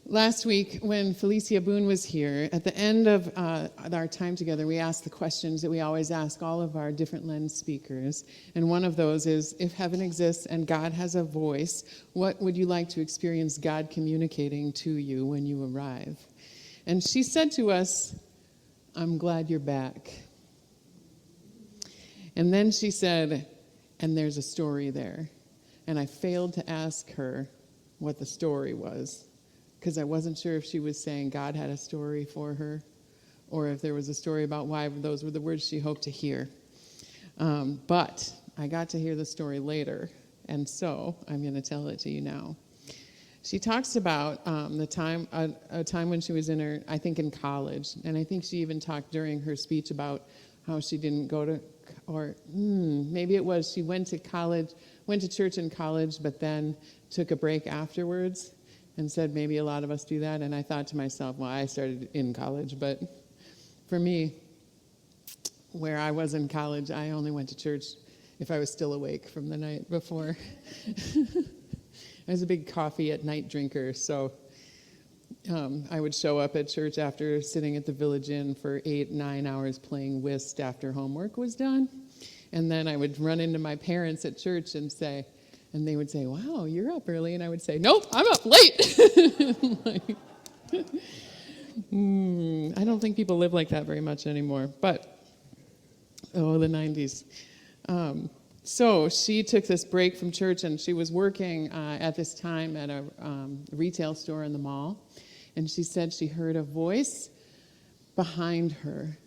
Last week, when Felicia Boone was here, at the end of our time together, we asked the questions that we always ask all of our different Lens speakers. And one of those is, if heaven exists and God has a voice, what would you like to experience God communicating to you when you arrive? And she said to us, I'm glad you're back. And then she said, and there's a story there. And I failed to ask her what the story was, because I wasn't sure if she was saying God had a story for her or if there was a story about why those were the words she hoped to hear. But I got to hear the story later, and so I'm going to tell it to you now. She talks about a time when she was in college, and I think she even talked during her speech about how she didn't go to, maybe it was she went to church in college, but then took a break afterwards. And said maybe a lot of us do that. And I thought to myself, well, I started in college. But for me, where I was in college, I only went to church if I was still awake from the night before. I was a big coffee at night drinker. So I would show up at church after sitting at the Village Inn for 8-9 hours playing whist after homework was done. And then I would run into my parents at church and they would say, wow, you're up early. And I would say, nope, I'm up late. I don't think people live like that very much anymore. But, the 90s. So she took this break from church, and she was working at this time at a retail store in the mall. And she said she heard a voice behind her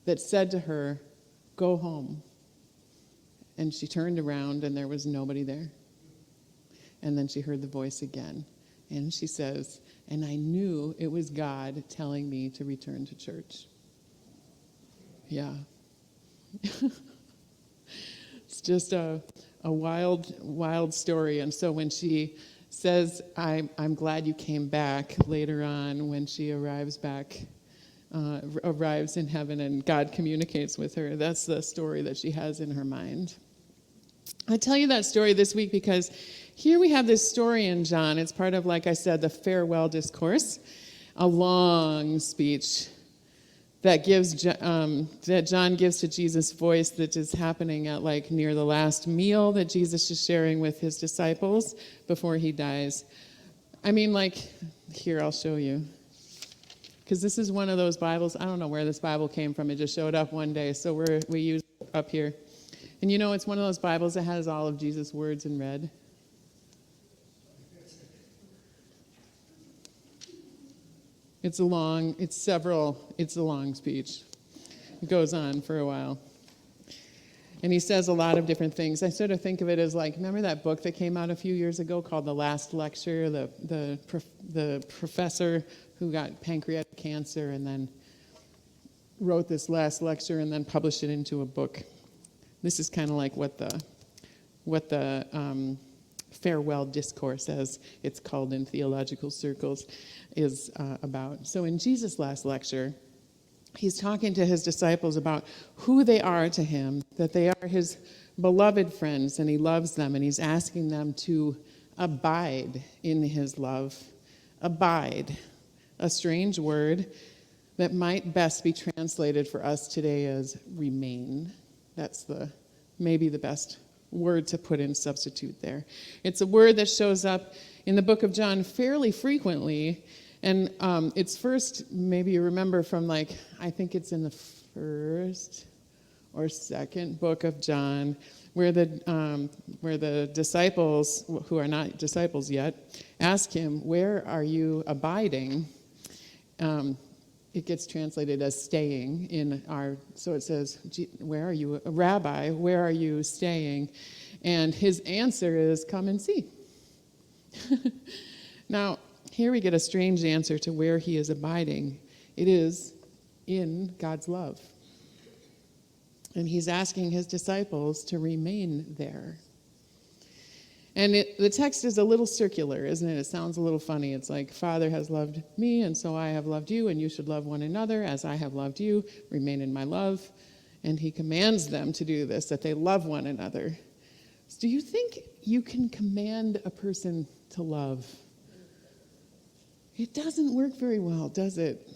that said to her, go home. And she turned around, and there was nobody there. And then she heard the voice again. And she says, and I knew it was God telling me to return to church. Yeah. It's just a wild, wild story. And so when she says, I'm glad you came back later on, when she arrives in heaven and God communicates with her, that's the story that she has in her mind. I tell you that story this week because here we have this story in John. It's part of, like I said, the farewell discourse, a long speech that John gives to Jesus' voice that is happening at near the last meal that Jesus is sharing with his disciples before he dies. I mean, here, I'll show you. Because this is one of those Bibles. I don't know where this Bible came from. It just showed up one day, so we use it up here. And it's one of those Bibles that has all of Jesus' words in red. It's a long speech. It goes on for a while. And he says a lot of different things. I sort of think of it as remember that book that came out a few years ago called The Last Lecture, the professor who got pancreatic cancer and then wrote this last lecture and then published it into a book. This is kind of like what the farewell discourse, as it's called in theological circles, is about. So in Jesus' last lecture, he's talking to his disciples about who they are to him, that they are his beloved friends, and he loves them, and he's asking them to abide in his love. Abide, a strange word that might best be translated for us today as remain. That's maybe the best word to put in substitute there. It's a word that shows up in the book of John fairly frequently, and it's first, maybe you remember from I think it's in the first or second book of John, where the disciples, who are not disciples yet, ask him, where are you abiding? It gets translated as staying so it says, where are you, Rabbi, where are you staying? And his answer is, come and see. Now, here we get a strange answer to where he is abiding. It is in God's love. And he's asking his disciples to remain there. And the text is a little circular, isn't it? It sounds a little funny. It's like, Father has loved me, and so I have loved you, and you should love one another as I have loved you. Remain in my love. And he commands them to do this, that they love one another. So do you think you can command a person to love? It doesn't work very well, does it?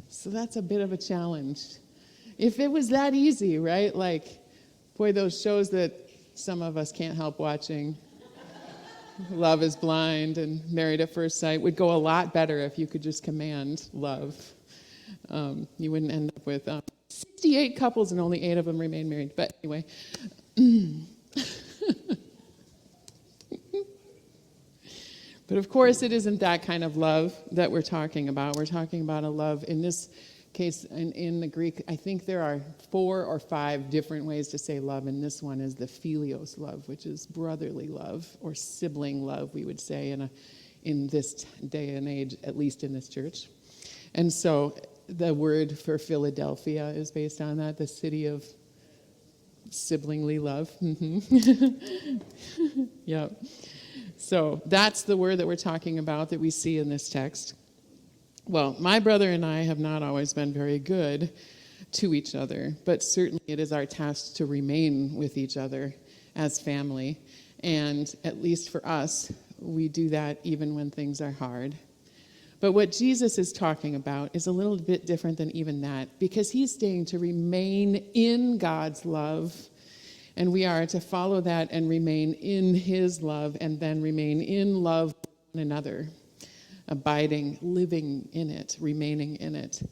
So that's a bit of a challenge. If it was that easy, right? Like, boy, those shows that some of us can't help watching, Love is Blind and Married at First Sight, would go a lot better if you could just command love. You wouldn't end up with 68 couples and only 8 of them remain married. But anyway. But of course, it isn't that kind of love that we're talking about. We're talking about a love, in this case, in the Greek, I think there are 4 or 5 different ways to say love, and this one is the philios love, which is brotherly love, or sibling love, we would say, in this day and age, at least in this church. And so the word for Philadelphia is based on that, the city of siblingly love. Yep. So that's the word that we're talking about that we see in this text. Well, my brother and I have not always been very good to each other, but certainly it is our task to remain with each other as family. And at least for us, we do that even when things are hard. But what Jesus is talking about is a little bit different than even that, because he's saying to remain in God's love, and we are to follow that and remain in his love, and then remain in love with one another, abiding, living in it, remaining in it.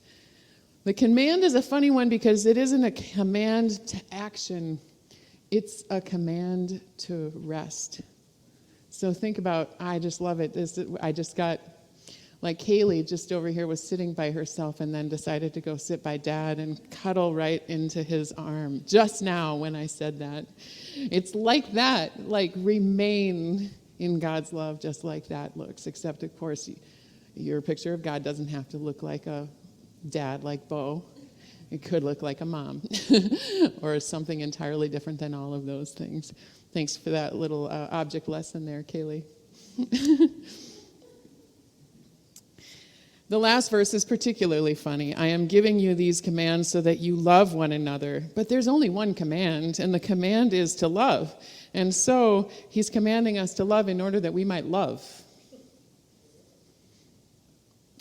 The command is a funny one because it isn't a command to action, it's a command to rest. So think about, I just love it. I just got, like Kaylee just over here was sitting by herself and then decided to go sit by Dad and cuddle right into his arm just now when I said that. It's like that, like remain in God's love just like that looks, except of course your picture of God doesn't have to look like a dad like Bo. It could look like a mom or something entirely different than all of those things. Thanks for that little object lesson there, Kaylee. The last verse is particularly funny. I am giving you these commands so that you love one another. But there's only one command, and the command is to love. And so he's commanding us to love in order that we might love.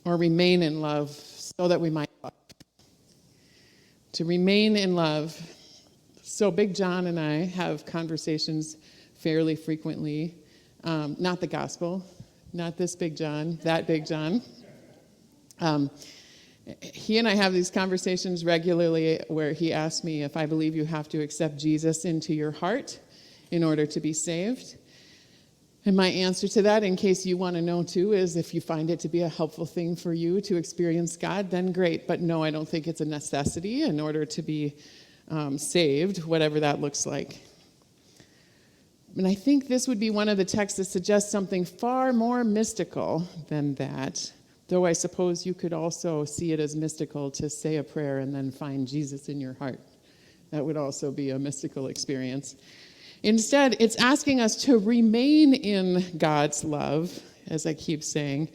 Or remain in love so that we might love. To remain in love. So Big John and I have conversations fairly frequently. Not the gospel, not this Big John, that Big John. He and I have these conversations regularly where he asks me if I believe you have to accept Jesus into your heart in order to be saved. And my answer to that, in case you want to know too, is if you find it to be a helpful thing for you to experience God, then great. But no, I don't think it's a necessity in order to be saved, whatever that looks like. And I think this would be one of the texts that suggests something far more mystical than that. Though I suppose you could also see it as mystical to say a prayer and then find Jesus in your heart. That would also be a mystical experience. Instead, it's asking us to remain in God's love, as I keep saying.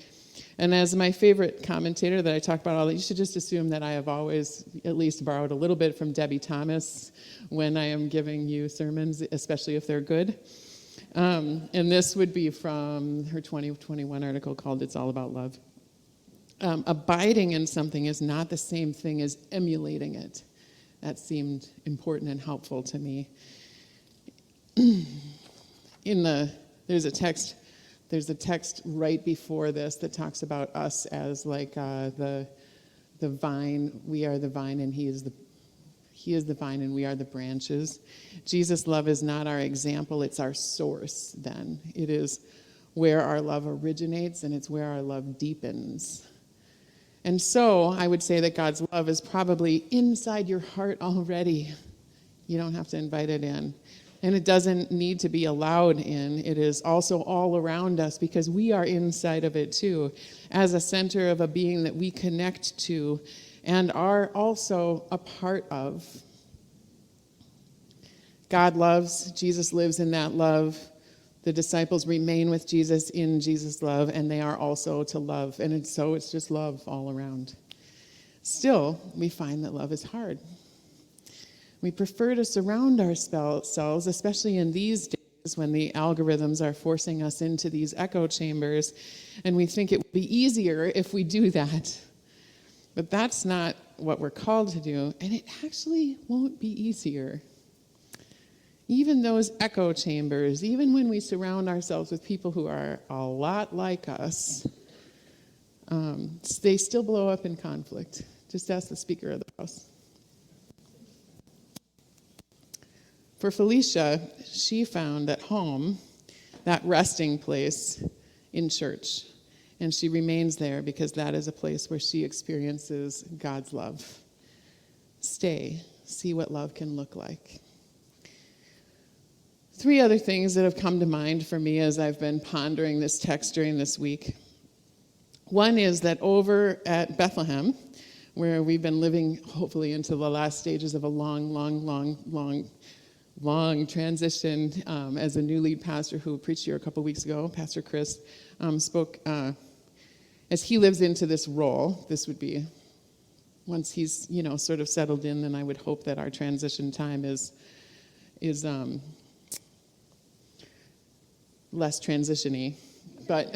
And as my favorite commentator that I talk about all, you should just assume that I have always at least borrowed a little bit from Debbie Thomas when I am giving you sermons, especially if they're good. And this would be from her 2021 article called It's All About Love. Abiding in something is not the same thing as emulating it. That seemed important and helpful to me. There's a text right before this that talks about us as like the vine. We are the vine, and He is the vine, and we are the branches. Jesus' love is not our example; it's our source. Then it is where our love originates, and it's where our love deepens. And so I would say that God's love is probably inside your heart already. You don't have to invite it in. And it doesn't need to be allowed in. It is also all around us because we are inside of it too, as a center of a being that we connect to and are also a part of. God loves, Jesus lives in that love. The disciples remain with Jesus in Jesus' love, and they are also to love. And it's just love all around. Still, we find that love is hard. We prefer to surround ourselves, especially in these days, is when the algorithms are forcing us into these echo chambers, and we think it would be easier if we do that. But that's not what we're called to do, and it actually won't be easier. Even those echo chambers, even when we surround ourselves with people who are a lot like us, they still blow up in conflict. Just ask the Speaker of the House. For Felicia, she found at home that resting place in church. And she remains there because that is a place where she experiences God's love. Stay, see what love can look like. 3 other things that have come to mind for me as I've been pondering this text during this week. One is that over at Bethlehem, where we've been living hopefully into the last stages of a long transition, as a new lead pastor who preached here a couple weeks ago, Pastor Chris, spoke, as he lives into this role. This would be, once he's, sort of settled in, then I would hope that our transition time is less transition-y, but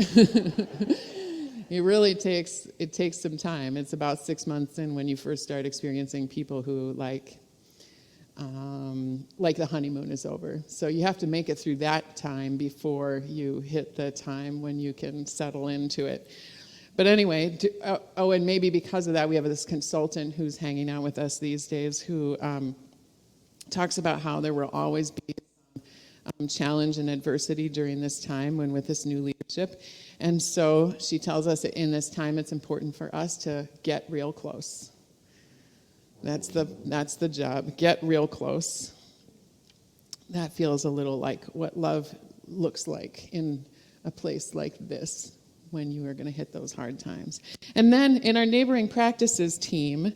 it takes some time. It's about 6 months in when you first start experiencing people who like the honeymoon is over. So you have to make it through that time before you hit the time when you can settle into it. But anyway, and maybe because of that, we have this consultant who's hanging out with us these days who talks about how there will always be challenge and adversity during this time when with this new leadership. And so she tells us that in this time it's important for us to get real close. That's the job. Get real close. That feels a little like what love looks like in a place like this when you are going to hit those hard times. And then in our neighboring practices team,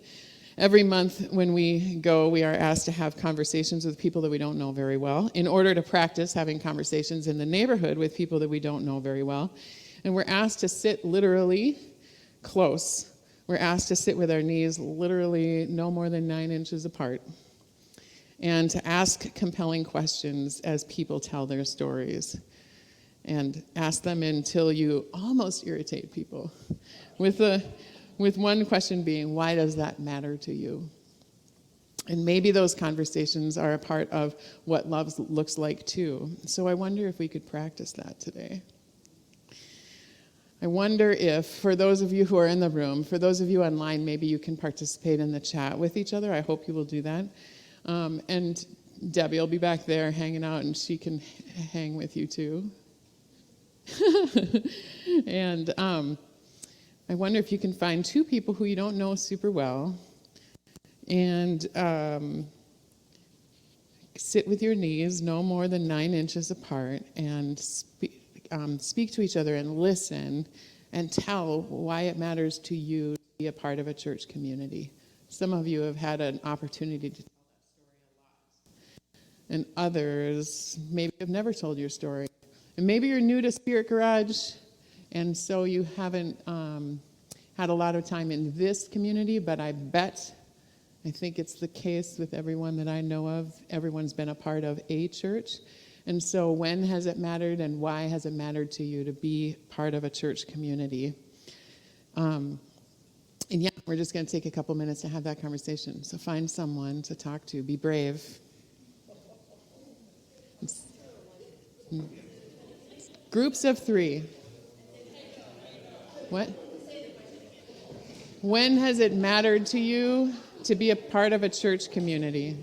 every month when we go, we are asked to have conversations with people that we don't know very well in order to practice having conversations in the neighborhood with people that we don't know very well. And we're asked to sit literally close. We're asked to sit with our knees literally no more than 9 inches apart and to ask compelling questions as people tell their stories and ask them until you almost irritate people with one question being, why does that matter to you? And maybe those conversations are a part of what love looks like too. So I wonder if we could practice that today. I wonder if, for those of you who are in the room, for those of you online, maybe you can participate in the chat with each other. I hope you will do that. And Debbie will be back there hanging out, and she can hang with you too. And I wonder if you can find 2 people who you don't know super well and sit with your knees no more than 9 inches apart and speak to each other and listen and tell why it matters to you to be a part of a church community. Some of you have had an opportunity to tell that story a lot. And others maybe have never told your story. And maybe you're new to Spirit Garage, and so you haven't had a lot of time in this community, but I think it's the case with everyone that I know of. Everyone's been a part of a church. And so when has it mattered and why has it mattered to you to be part of a church community? And yeah, we're just going to take a couple minutes to have that conversation. So find someone to talk to. Be brave. Groups of 3. What? When has it mattered to you to be a part of a church community?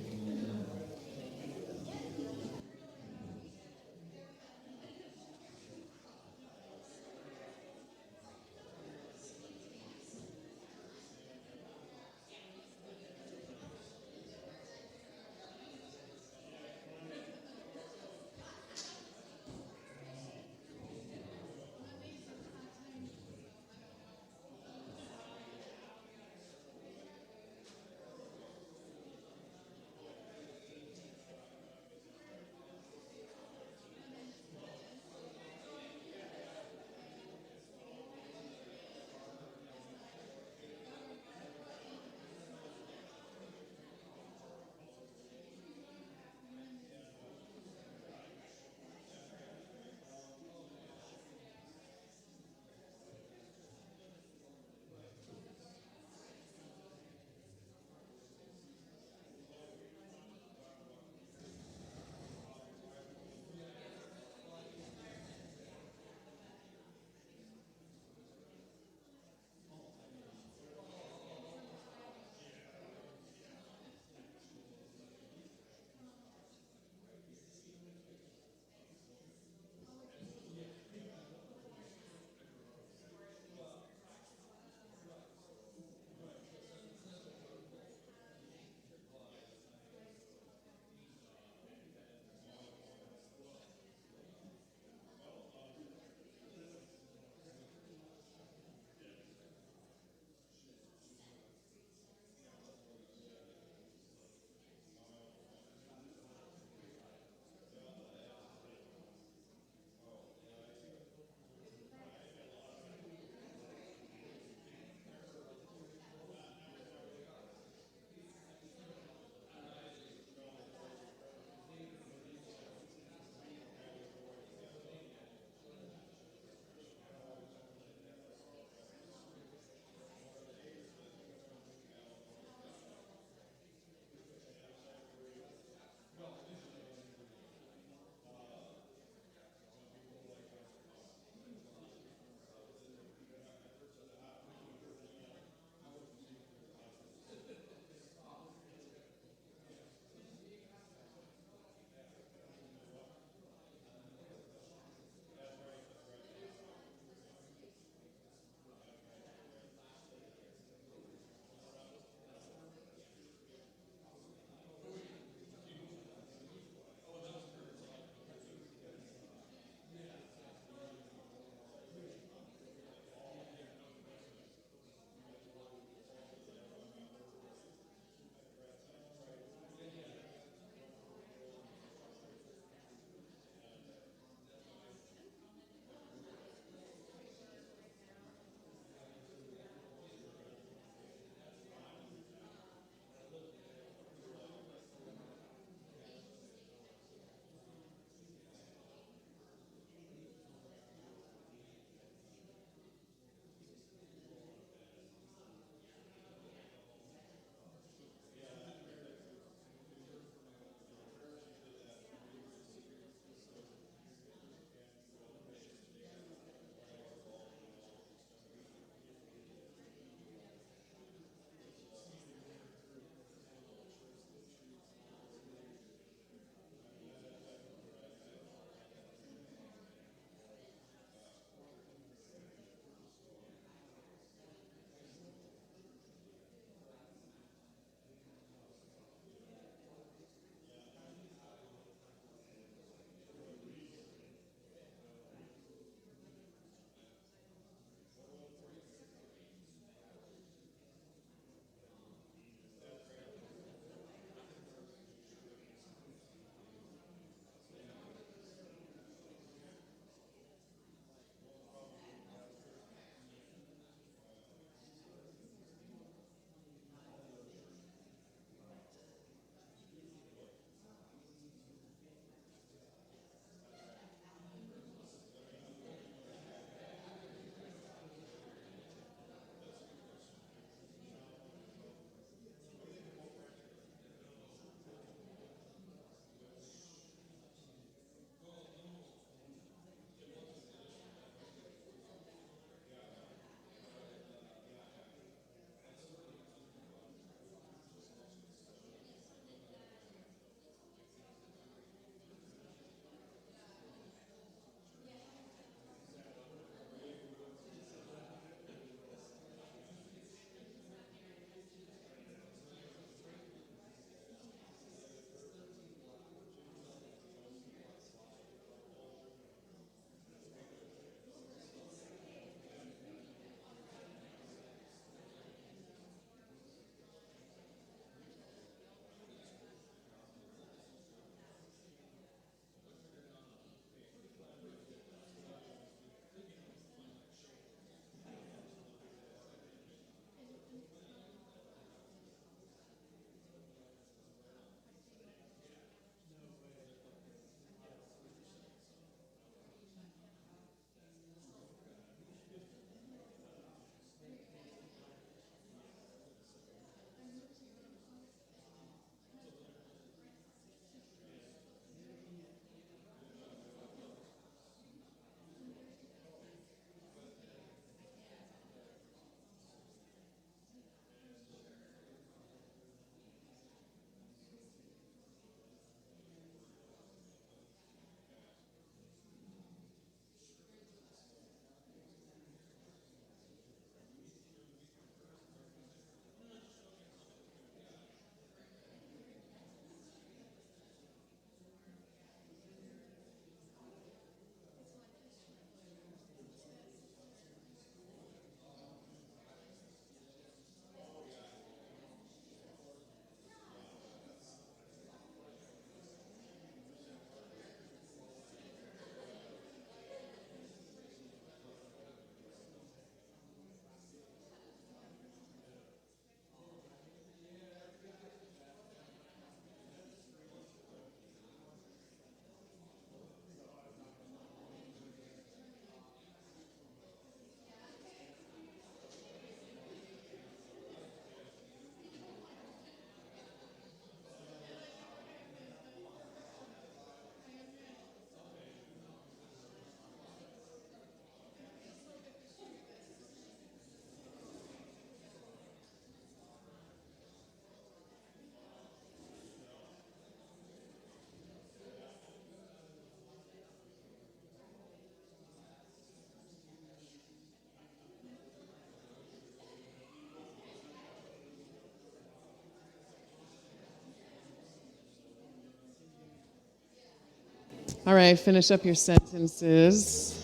All right, finish up your sentences.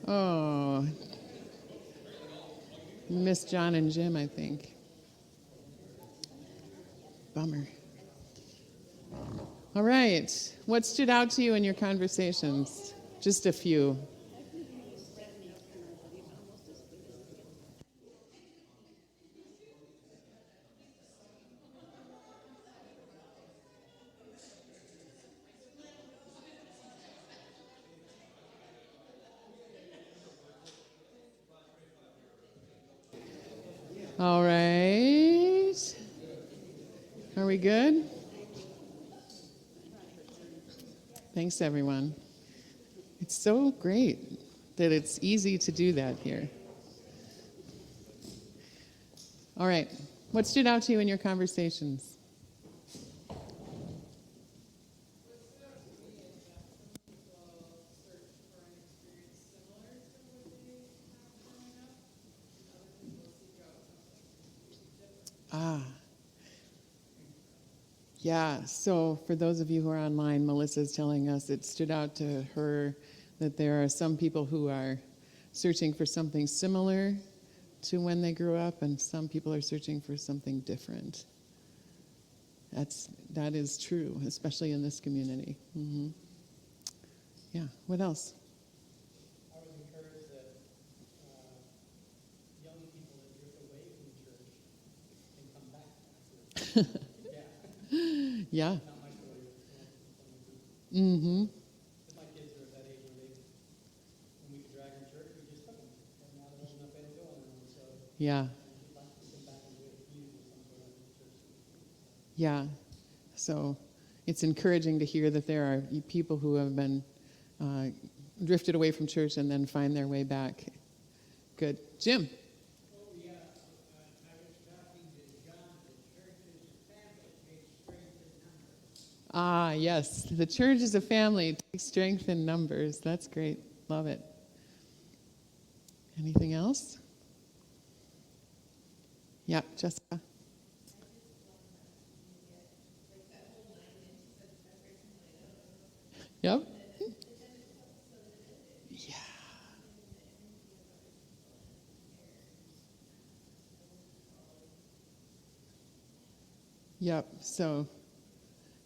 Oh, Miss John and Jim, I think. Bummer. All right. What stood out to you in your conversations? Just a few. All right. Are we good? Thanks, everyone. It's so great that it's easy to do that here. All right. What stood out to you in your conversations? Ah, yeah. So for those of you who are online, Melissa's telling us it stood out to her that there are some people who are searching for something similar to when they grew up, and some people are searching for something different. That is true, especially in this community. Mm-hmm. Yeah. What else? I was encouraged that young people that drift away from church can come back after. Yeah. Not my story. But Mm-hmm. my kids are at that age where when we could drag them to church, we just took them. And now they're old enough, they don't go on their own. So Yeah. we'd like to come back and do it with some sort of church. Yeah. So it's encouraging to hear that there are people who have been drifted away from church and then find their way back. Good. Jim. Ah, yes. The church is a family. It takes strength in numbers. That's great. Love it. Anything else? Yeah, Jessica. Yep. Yeah. Yep. So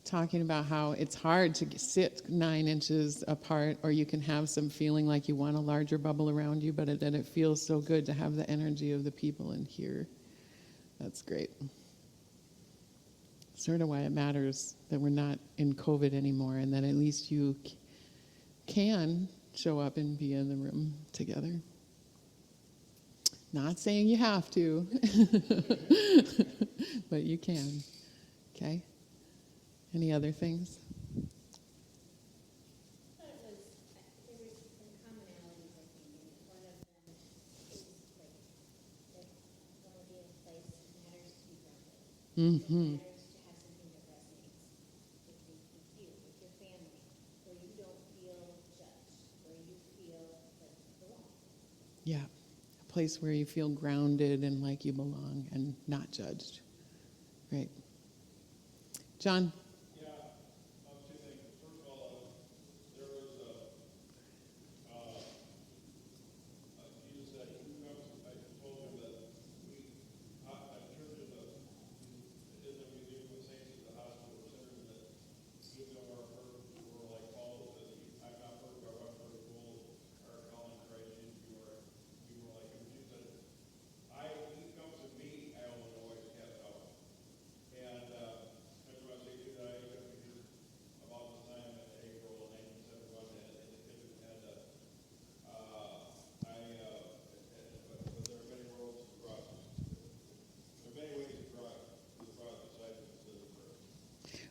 talking about how it's hard to sit 9 inches apart, or you can have some feeling like you want a larger bubble around you, but then it feels so good to have the energy of the people in here. That's great. Sort of why it matters that we're not in COVID anymore, and that at least you can show up and be in the room together. Not saying you have to, but you can. Okay? Any other things? Mm-hmm. Yeah. A place where you feel grounded and like you belong and not judged. Right. John?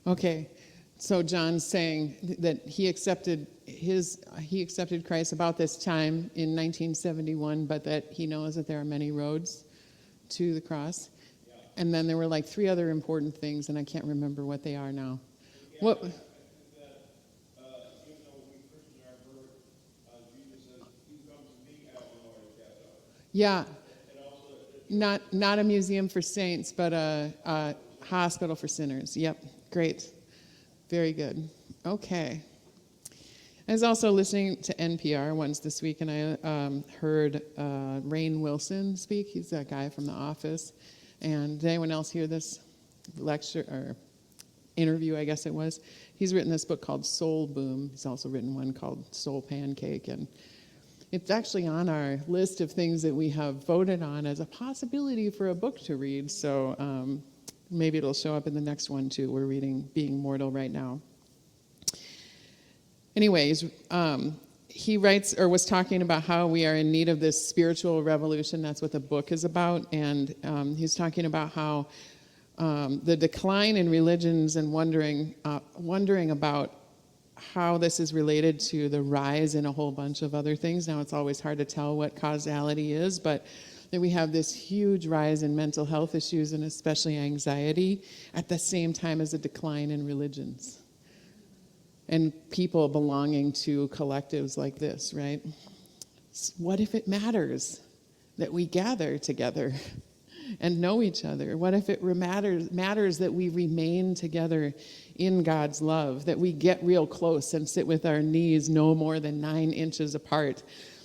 Okay, so John's saying that he accepted Christ about this time in 1971, but that he knows that there are many roads to the cross. And then there were like 3 other important things, and I can't remember what they are now. What? Yeah. Not a museum for saints, but a hospital for sinners. Yep. Great. Very good. Okay. I was also listening to NPR once this week, and I heard Rainn Wilson speak. He's that guy from The Office. And did anyone else hear this lecture or interview, I guess it was? He's written this book called Soul Boom. He's also written one called Soul Pancake. And it's actually on our list of things that we have voted on as a possibility for a book to read. So maybe it'll show up in the next one, too. We're reading Being Mortal right now. Anyways, he writes or was talking about how we are in need of this spiritual revolution. That's what the book is about. And he's talking about how the decline in religions and wondering about how this is related to the rise in a whole bunch of other things. Now, it's always hard to tell what causality is, but that we have this huge rise in mental health issues and especially anxiety at the same time as a decline in religions. And people belonging to collectives like this, right? What if it matters that we gather together and know each other? What if it matters that we remain together in God's love, that we get real close and sit with our knees no more than 9 inches apart,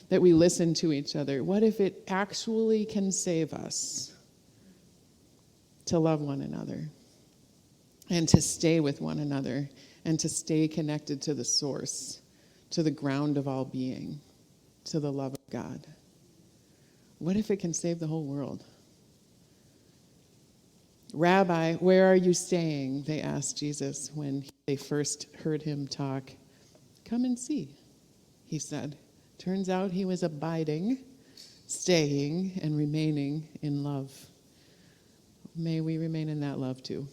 that we listen to each other? What if it actually can save us to love one another and to stay with one another and to stay connected to the source, to the ground of all being, to the love of God? What if it can save the whole world? Rabbi, where are you staying? They asked Jesus when they first heard him talk. Come and see, he said. Turns out he was abiding, staying, and remaining in love. May we remain in that love too.